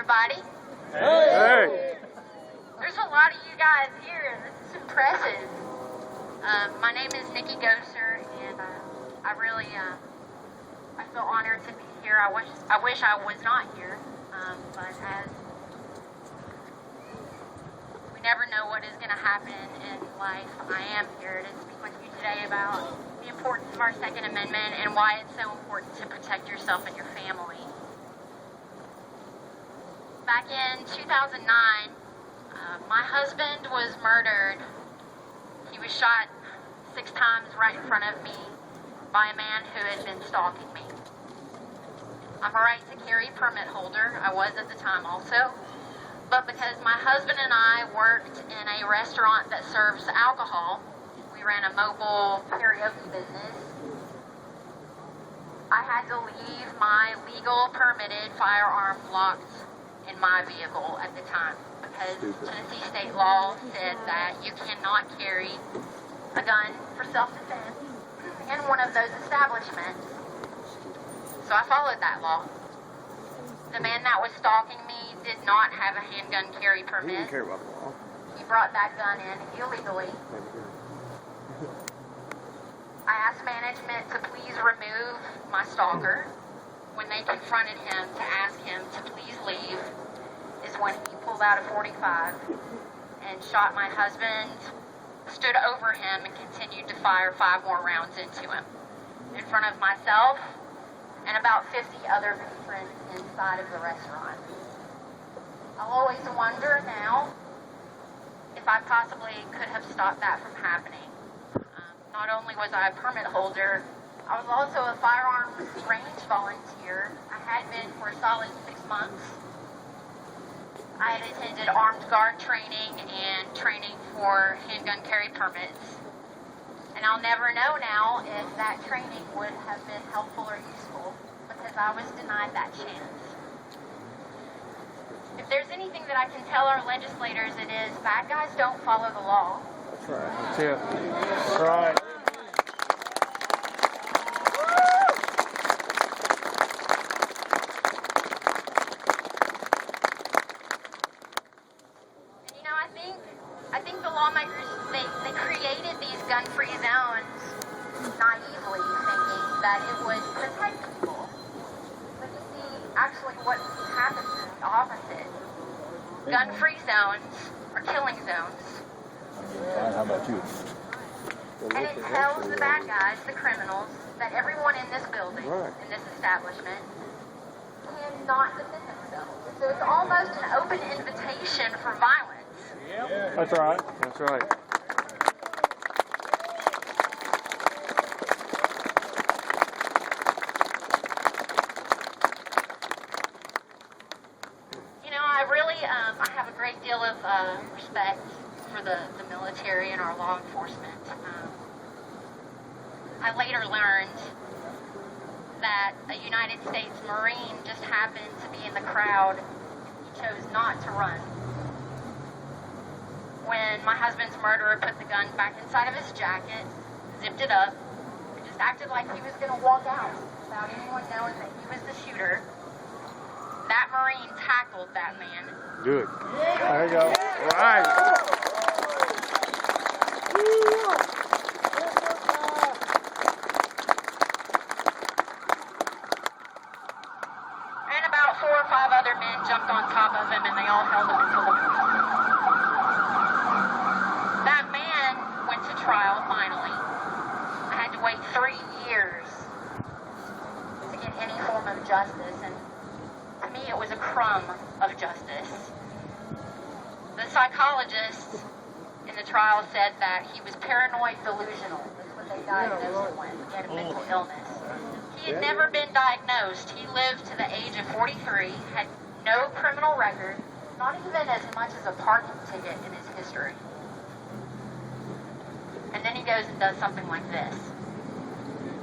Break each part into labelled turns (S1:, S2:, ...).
S1: everybody.
S2: Hey!
S1: There's a lot of you guys here. This is impressive. My name is Nikki, and I really I feel honored to be here. I wish I was not here, but as we never know what is going to happen in life, I am here to speak with you today about the importance of our Second Amendment and why it's so important to protect yourself and your family. Back in 2009, my husband was murdered. He was shot 6 times right in front of me by a man who had been stalking me. I'm a right to carry permit holder. I was at the time also. But because my husband and I worked in a restaurant that serves alcohol, we ran a mobile karaoke business, I had to leave my legal permitted firearm locked in my vehicle at the time because Tennessee state law said that you cannot carry a gun for self-defense in one of those establishments. So I followed that law. The man that was stalking me did not have a handgun carry permit.
S2: He didn't care about the law.
S1: He brought that gun in illegally. I asked management to please remove my stalker. When they confronted him to ask him to please leave is when he pulled out a .45 and shot my husband, stood over him, and continued to fire 5 more rounds into him in front of myself and about 50 other patrons inside of the restaurant. I'll always wonder now if I possibly could have stopped that from happening. Not only was I a permit holder, I was also a firearms range volunteer. I had been for a solid 6 months. I had attended armed guard training and training for handgun carry permits. And I'll never know now if that training would have been helpful or useful because I was denied that chance. If there's anything that I can tell our legislators, it is bad guys don't follow the law.
S2: That's right. That's it. That's right.
S1: I think the lawmakers, they created these gun-free zones naively thinking that it would protect people. But you see, actually what happens is the opposite. Gun-free zones are killing zones.
S2: How about you?
S1: And it tells the bad guys, the criminals, that everyone in this building, in this establishment, cannot defend themselves. So it's almost an open invitation for violence.
S2: That's right. That's right.
S1: You know, I really, I have a great deal of respect for the military and our law enforcement. I later learned that a United States Marine just happened to be in the crowd. He chose not to run. When my husband's murderer put the gun back inside of his jacket, zipped it up, and just acted like he was going to walk out without anyone knowing that he was the shooter, that Marine tackled that man.
S2: Good. There you go. All right.
S1: And about 4 or 5 other men jumped on top of him, and they all held him until the police. That man went to trial finally. I had to wait 3 years to get any form of justice, and to me it was a crumb of justice. The psychologist in the trial said that he was paranoid delusional. That's what they diagnosed him with. He had a mental illness. He had never been diagnosed. He lived to the age of 43, had no criminal record, not even as much as a parking ticket in his history. And then he goes and does something like this.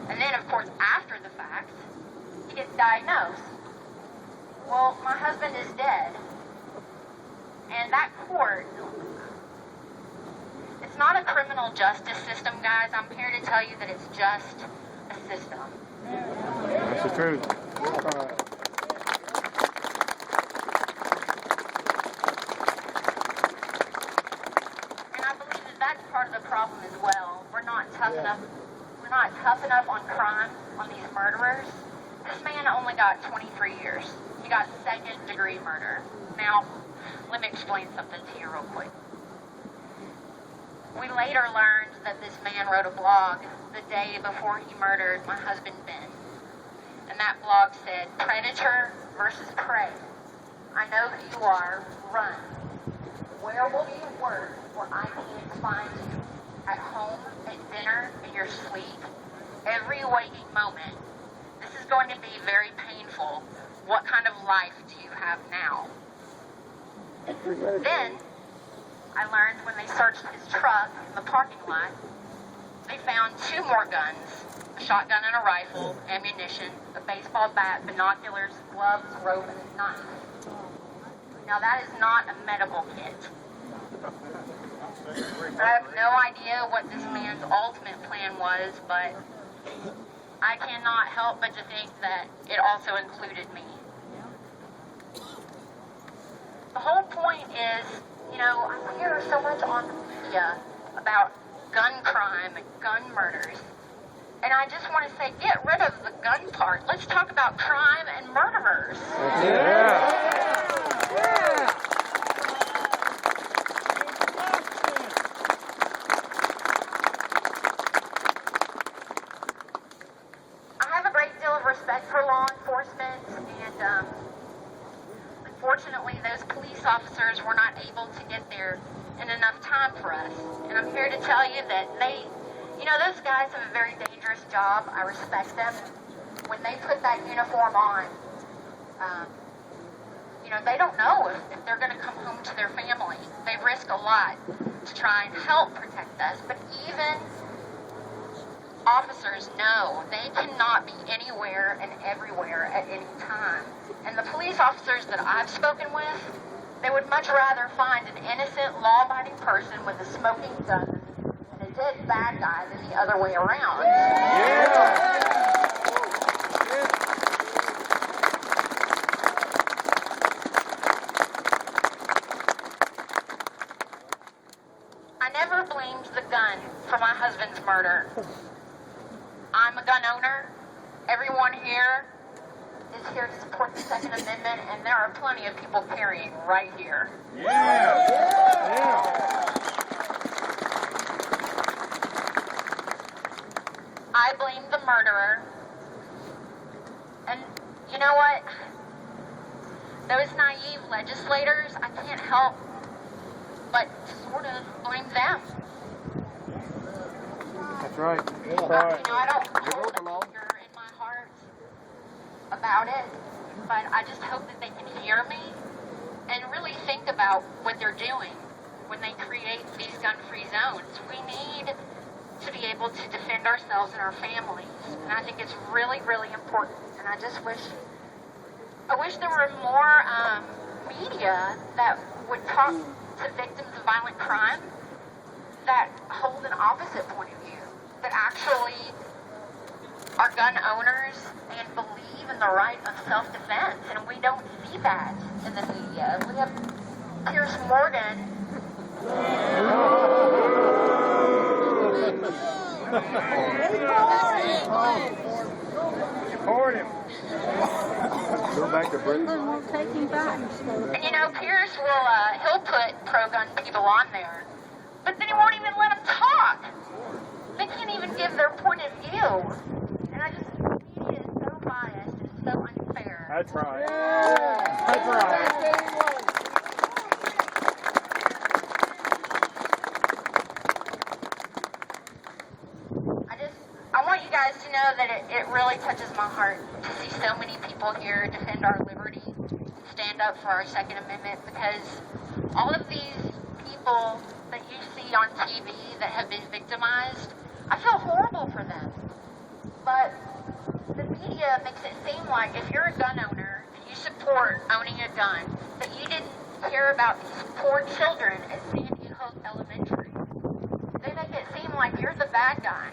S1: And then, of course, after the fact, he gets diagnosed. Well, my husband is dead. And that court, it's not a criminal justice system, guys. I'm here to tell you that it's just a system.
S2: That's the truth. All right.
S1: a problem as well. We're not tough enough. We're not tough enough on crime on these murderers. This man only got 23 years. He got second-degree murder. Now, let me explain something to you real quick. We later learned that this man wrote a blog the day before he murdered my husband, Ben. And that blog said, "Predator versus prey. I know who you are. Run. Where will you work where I can't find you? At home, at dinner, in your sleep, every waking moment. This is going to be very painful. What kind of life do you have now?" Then, I learned when they searched his truck in the parking lot, they found 2 more guns, a shotgun and a rifle, ammunition, a baseball bat, binoculars, gloves, rope, and a knife. Now that is not a medical kit. I have no idea what this man's ultimate plan was, but I cannot help but to think that it also included me. The whole point is, I hear so much on the media about gun crime and gun murders. And I just want to say, get rid of the gun part. Let's talk about crime and murderers. I have a great deal of respect for law enforcement, and unfortunately, those police officers were not able to get there in enough time for us. And I'm here to tell you that those guys have a very dangerous job. I respect them. When they put that uniform on, they don't know if they're going to come home to their family. They risk a lot to try and help protect us. But even officers know they cannot be anywhere and everywhere at any time. And the police officers that I've spoken with, they would much rather find an innocent, law-abiding person with a smoking gun and a dead bad guy than the other way around. I never blamed the gun for my husband's murder. I'm a gun owner. Everyone here is here to support the Second Amendment, and there are plenty of people carrying right here. I blame the murderer. And you know what? Those naive legislators, I can't help but sort of blame them.
S2: That's right.
S1: I don't hold anger in my heart about it, but I just hope that they can hear me and really think about what they're doing when they create these gun-free zones. We need to be able to defend ourselves and our families, and I think it's really, really important. And I wish there were more media that would talk to victims of violent crime that hold an opposite point of view, that actually are gun owners and believe in the right of self-defense. And we don't see that in the media. We have Pierce Morgan.
S2: Support him. Go back to Britain.
S1: And Pierce he'll put pro-gun people on there, but then he won't even let them talk. They can't even give their point of view. And I just think the media is so biased and so unfair.
S2: That's right. That's right.
S1: I want you guys to know that it really touches my heart to see so many people here defend our liberty, stand up for our Second Amendment, because all of these people that you see on TV that have been victimized, I feel horrible for them. But the media makes it seem like if you're a gun owner, and you support owning a gun, that you didn't care about these poor children at Sandy Hook Elementary. They make it seem like you're the bad guy.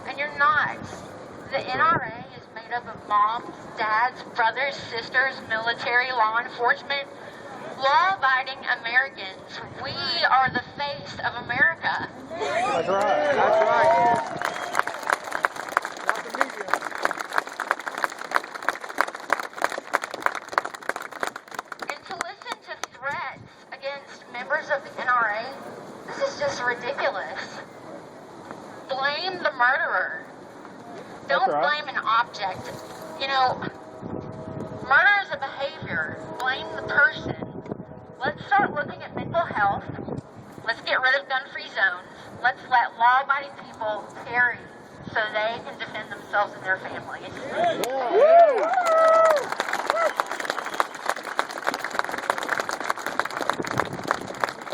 S1: And you're not. The NRA is made up of moms, dads, brothers, sisters, military, law enforcement, law-abiding Americans. We are the face of America.
S2: That's right. That's right. Not the media.
S1: And to listen to threats against members of the NRA, this is just ridiculous. Blame the murderer. Don't blame an object. You know, murder is a behavior. Blame the person. Let's start looking at mental health. Let's get rid of gun-free zones. Let's let law-abiding people carry so they can defend themselves and their families.
S2: Yeah.